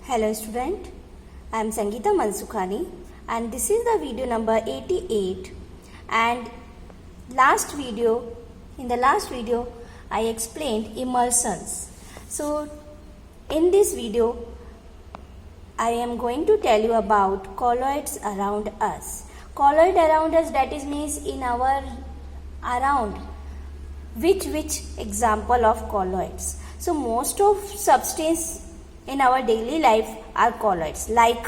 Hello student, I am Sangeeta Mansukhani and this is the video number 88 and in the last video I explained emulsions. So in this video I am going to tell you about colloids around us. Colloid around us, that is means in our around which example of colloids. So most of substance in our daily life are colloids, like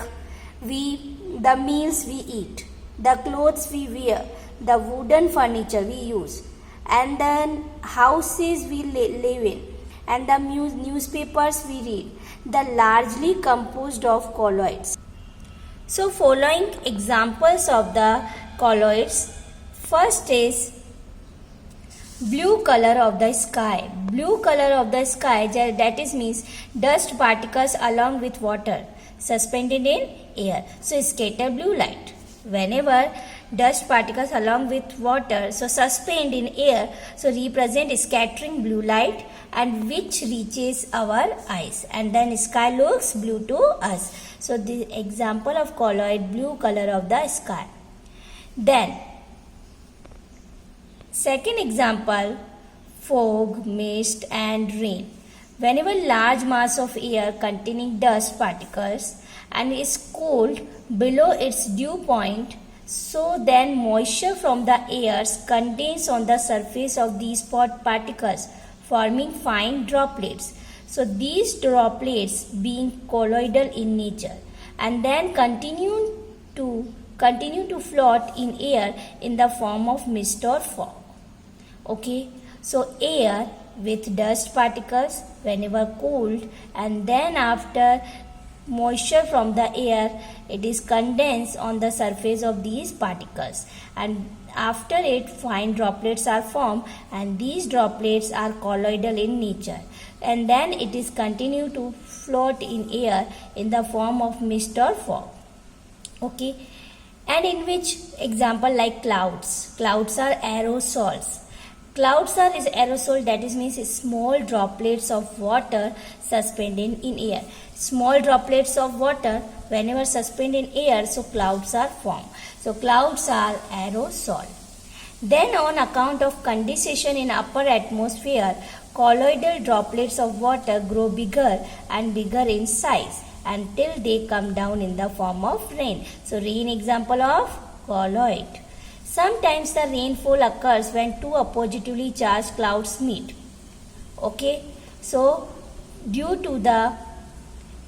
the meals we eat, the clothes we wear, the wooden furniture we use, and then houses we live in, and the newspapers we read, they are largely composed of colloids. So following examples of the colloids, first is blue color of the sky. Blue color of the sky, that is means dust particles along with water suspended in air. So scatter blue light. Whenever dust particles along with water so suspend in air, so represent scattering blue light and which reaches our eyes, and then sky looks blue to us. So the example of colloid, blue color of the sky. Then second example, fog, mist and rain. Whenever large mass of air containing dust particles and is cooled below its dew point, so then moisture from the air condenses on the surface of these particles, forming fine droplets. So these droplets being colloidal in nature and then continue to float in air in the form of mist or fog. Okay, so air with dust particles whenever cooled, and then after moisture from the air, it is condensed on the surface of these particles, and after it fine droplets are formed, and these droplets are colloidal in nature, and then it is continue to float in air in the form of mist or fog. Okay, and in which example, like clouds are aerosols. Clouds are aerosol, that is means small droplets of water suspended in air. Small droplets of water whenever suspended in air, so clouds are formed. So clouds are aerosol. Then on account of condensation in upper atmosphere, colloidal droplets of water grow bigger and bigger in size until they come down in the form of rain. So rain example of colloid. Sometimes the rainfall occurs when two oppositively charged clouds meet. Okay, so due to the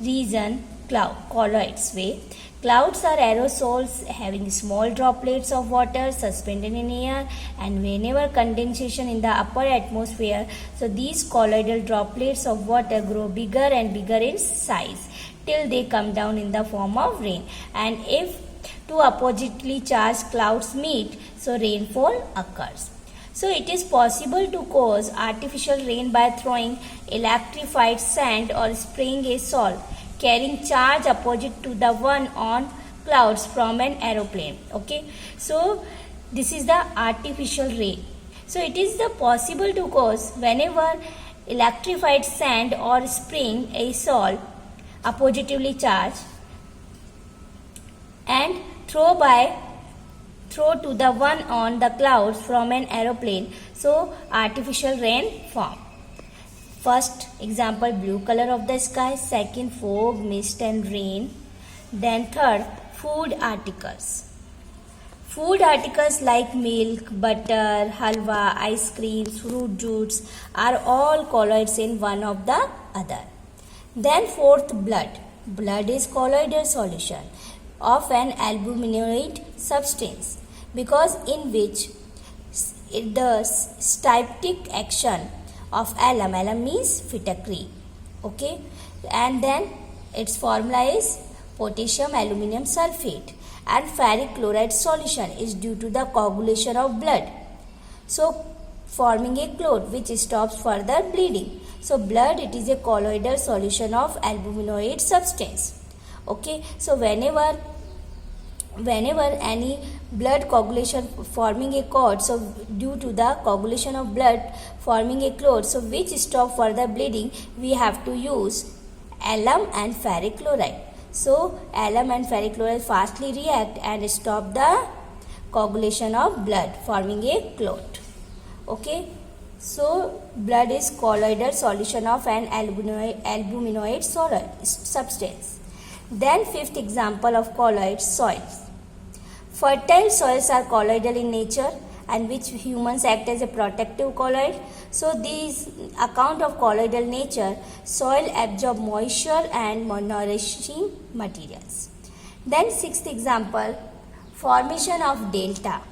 reason colloids way, clouds are aerosols having small droplets of water suspended in air, and whenever condensation in the upper atmosphere, so these colloidal droplets of water grow bigger and bigger in size till they come down in the form of rain. And if two oppositely charged clouds meet, so rainfall occurs. So it is possible to cause artificial rain by throwing electrified sand or spraying a salt carrying charge opposite to the one on clouds from an aeroplane. Okay, so this is the artificial rain. So it is the possible to cause whenever electrified sand or spraying a salt oppositively charged and throw to the one on the clouds from an aeroplane, so artificial rain form. First example, blue color of the sky. Second, fog, mist and rain. Then third, food articles. Food articles like milk, butter, halwa, ice creams, fruit juice are all colloids in one of the other. Then fourth, blood. Blood is colloidal solution of an albuminoid substance, because in which the styptic action of alum means fitacry. Okay, and then its formula is potassium aluminum sulfate, and ferric chloride solution is due to the coagulation of blood, so forming a clot which stops further bleeding. So blood, it is a colloidal solution of albuminoid substance. Okay, so whenever any blood coagulation forming a clot, so due to the coagulation of blood forming a clot, so which stop further bleeding, we have to use alum and ferric chloride. So alum and ferric chloride fastly react and stop the coagulation of blood, forming a clot. Okay, so blood is colloidal solution of an albuminoid substance. Then fifth example of colloid, soils. Fertile soils are colloidal in nature and which humans act as a protective colloid. So these account of colloidal nature, soil absorb moisture and nourishing materials. Then sixth example, formation of delta.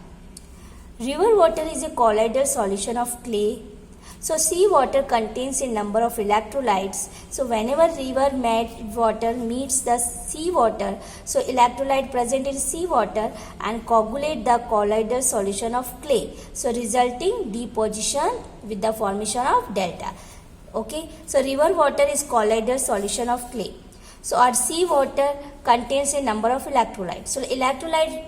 River water is a colloidal solution of clay. So sea water contains a number of electrolytes. So whenever river water meets the sea water, so electrolyte present in sea water and coagulate the colloidal solution of clay. So resulting deposition with the formation of delta. Okay, so river water is colloidal solution of clay. So our sea water contains a number of electrolytes. So electrolyte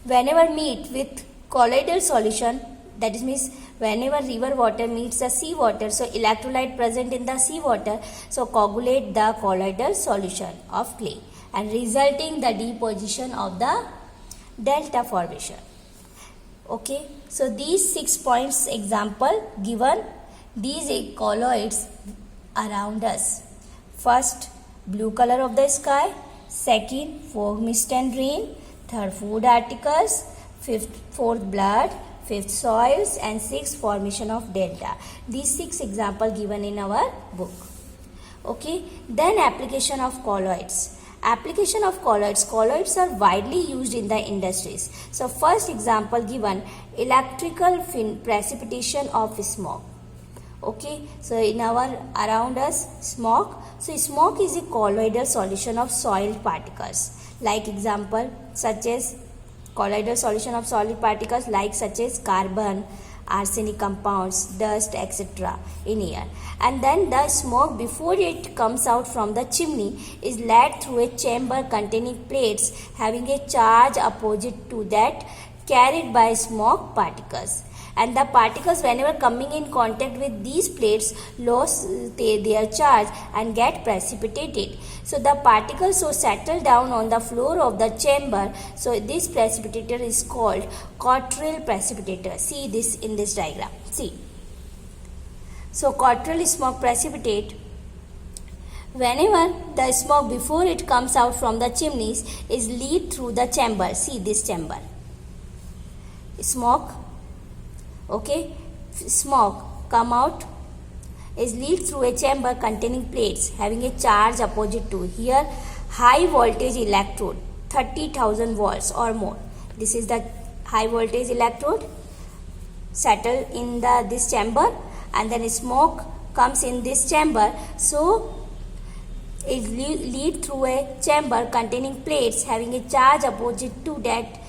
whenever meet with colloidal solution, that is means whenever river water meets the sea water, so electrolyte present in the sea water, so coagulate the colloidal solution of clay and resulting the deposition of the delta formation. Okay, so these 6 points example given these colloids around us. First, blue color of the sky. Second, fog, mist and rain. Third, food articles. Fourth, blood. Fifth, soils. And sixth, formation of delta. These 6 examples given in our book. Okay, then application of colloids. Application of colloids. Colloids are widely used in the industries. So first example given, electrical precipitation of smoke. Okay, so in our around us smoke. So smoke is a colloidal solution of soil particles. Like example such as colloidal solution of solid particles like such as carbon, arsenic compounds, dust, etc. in air. And then the smoke before it comes out from the chimney is led through a chamber containing plates having a charge opposite to that carried by smoke particles. And the particles whenever coming in contact with these plates lose their charge and get precipitated. So the particles so settle down on the floor of the chamber. So this precipitator is called Cottrell precipitator. See this in this diagram. See. So Cottrell smoke precipitate. Whenever the smoke before it comes out from the chimneys is lead through the chamber. See this chamber. Smoke. Okay, smoke come out is lead through a chamber containing plates having a charge opposite to here high voltage electrode 30,000 volts or more. This is the high voltage electrode settle in this chamber and then smoke comes in this chamber. So it lead through a chamber containing plates having a charge opposite to that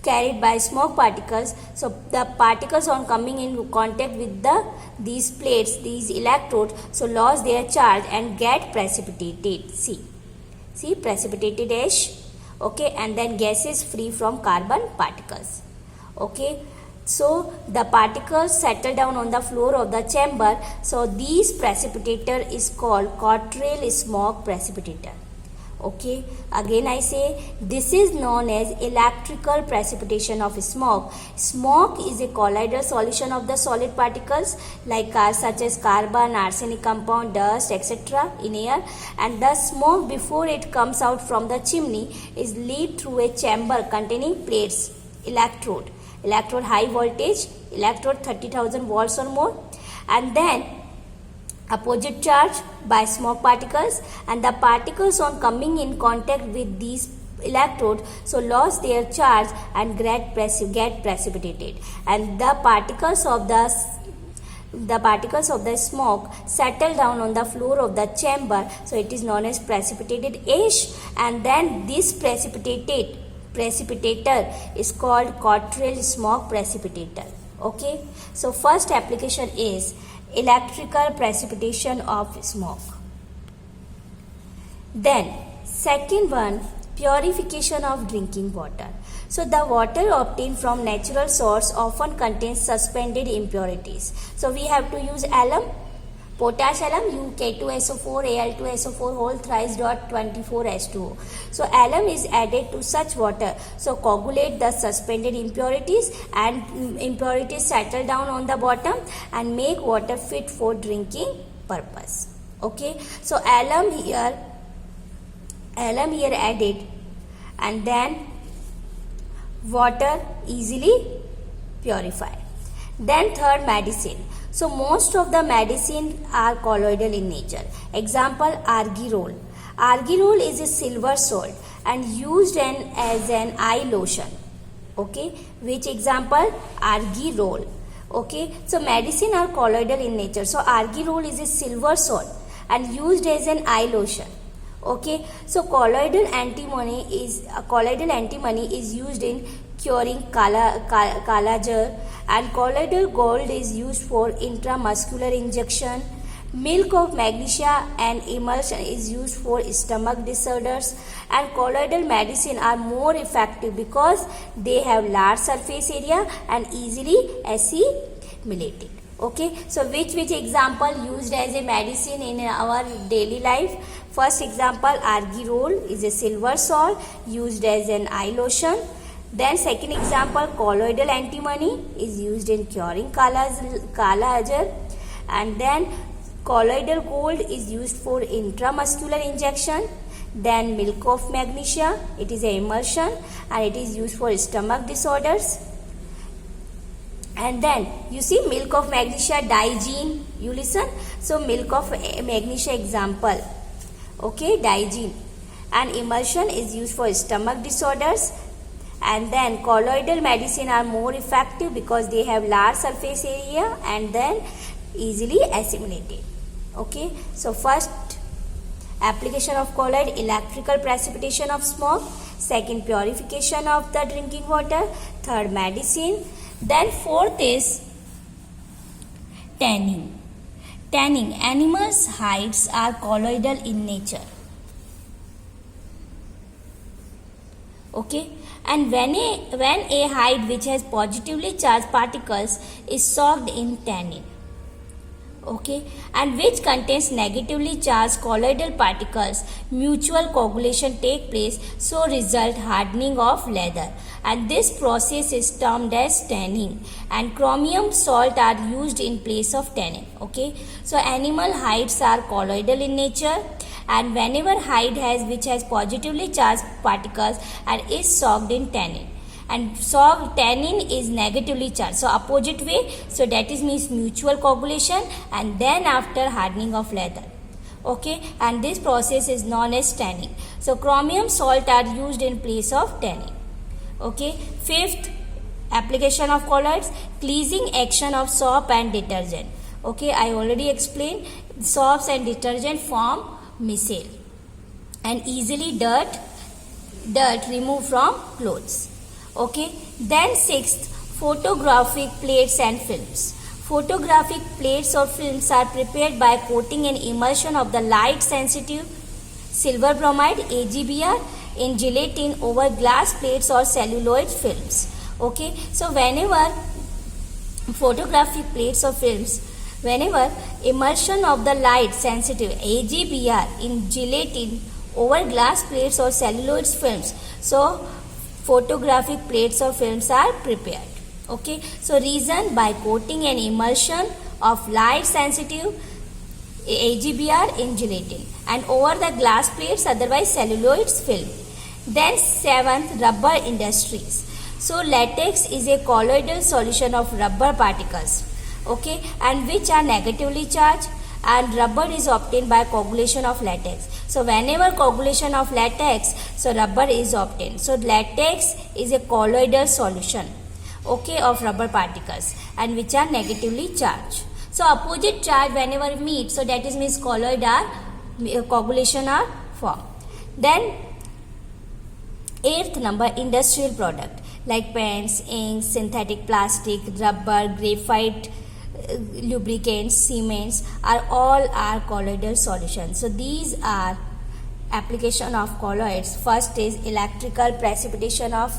carried by smoke particles. So the particles on coming in contact with these plates, these electrodes, so lose their charge and get precipitated. See precipitated ash. Okay, and then gases free from carbon particles. Okay, so the particles settle down on the floor of the chamber. So this precipitator is called Cottrell smoke precipitator. Okay, again I say this is known as electrical precipitation of smoke. Smoke is a colloidal solution of the solid particles like such as carbon, arsenic compound, dust, etc. in air, and the smoke before it comes out from the chimney is lead through a chamber containing plates, electrode high voltage, electrode 30,000 volts or more, and then opposite charge by smoke particles, and the particles on coming in contact with these electrodes so lose their charge and get precipitated, and the particles of the smoke settle down on the floor of the chamber. So it is known as precipitated ash, and then this precipitator is called Cottrell smoke precipitator. Okay, so first application is electrical precipitation of smoke. Then second one, purification of drinking water. So the water obtained from natural source often contains suspended impurities. So we have to use alum Potash alum K2SO4 Al2SO4 whole thrice dot 24H2O. So alum is added to such water, so coagulate the suspended impurities, and impurities settle down on the bottom and make water fit for drinking purpose. Okay, so alum here added, and then water easily purified. Then third, medicine. So most of the medicine are colloidal in nature. Example, argyrol. Argyrol is a silver salt and used as an eye lotion. Okay, which example? Argyrol. Okay, so medicine are colloidal in nature. So argyrol is a silver salt and used as an eye lotion. Okay, so colloidal antimony is used in curing kala jar, and colloidal gold is used for intramuscular injection. Milk of magnesia and emulsion is used for stomach disorders, and colloidal medicine are more effective because they have large surface area and easily assimilated. Okay, so which example used as a medicine in our daily life? First example, argyrol is a silver salt used as an eye lotion. Then second example, colloidal antimony is used in curing kala jar, and then colloidal gold is used for intramuscular injection. Then milk of magnesia, it is an emulsion and it is used for stomach disorders. And then you see milk of magnesia, Digene, you listen. So milk of magnesia example, okay, Digene, and emulsion is used for stomach disorders. And then colloidal medicine are more effective because they have large surface area and then easily assimilated. Okay, so first application of colloid, electrical precipitation of smoke. Second, purification of the drinking water. Third, medicine. Then fourth is tanning. Tanning, animals' hides are colloidal in nature. Okay, and when a hide which has positively charged particles is soaked in tannin, okay, and which contains negatively charged colloidal particles, mutual coagulation take place, so result hardening of leather, and this process is termed as tanning, and chromium salt are used in place of tannin. Okay, so animal hides are colloidal in nature, and whenever hide which has positively charged particles and is soaked in tannin, and tannin is negatively charged, so opposite way, so that is means mutual coagulation and then after hardening of leather. Okay, and this process is known as tanning. So chromium salt are used in place of tannin. Okay, fifth application of colloids, cleansing action of soap and detergent. Okay, I already explained, soaps and detergent form micelle and easily dirt removed from clothes. Okay, then sixth, photographic plates and films. Photographic plates or films are prepared by coating an emulsion of the light sensitive silver bromide AgBr in gelatin over glass plates or celluloid films. Okay, so whenever photographic plates or films, whenever emulsion of the light sensitive AgBr in gelatin over glass plates or celluloid films, so photographic plates or films are prepared. Okay, so reason, by coating an emulsion of light sensitive AgBr in gelatin and over the glass plates, otherwise celluloid film. Then seventh, rubber industries. So latex is a colloidal solution of rubber particles, okay, and which are negatively charged, and rubber is obtained by coagulation of latex. So whenever coagulation of latex, so rubber is obtained. So latex is a colloidal solution, okay, of rubber particles and which are negatively charged. So opposite charge whenever meet, so that is means colloid are coagulation are formed. Then eighth number, industrial product like pens, inks, synthetic plastic, rubber, graphite, lubricants, cements are all colloidal solutions. So these are application of colloids. First is electrical precipitation of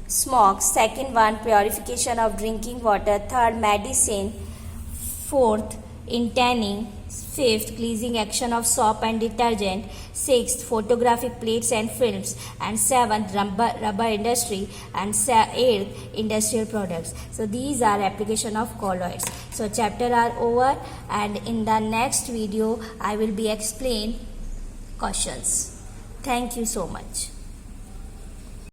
smoke. Second one, purification of drinking water. Third, medicine. Fourth, in tanning. Fifth, greasing action of soap and detergent. Sixth, photographic plates and films. And seventh, rubber industry. And eighth, industrial products. So these are application of colloids. So chapter are over, and in the next video I will be explain questions. Thank you so much.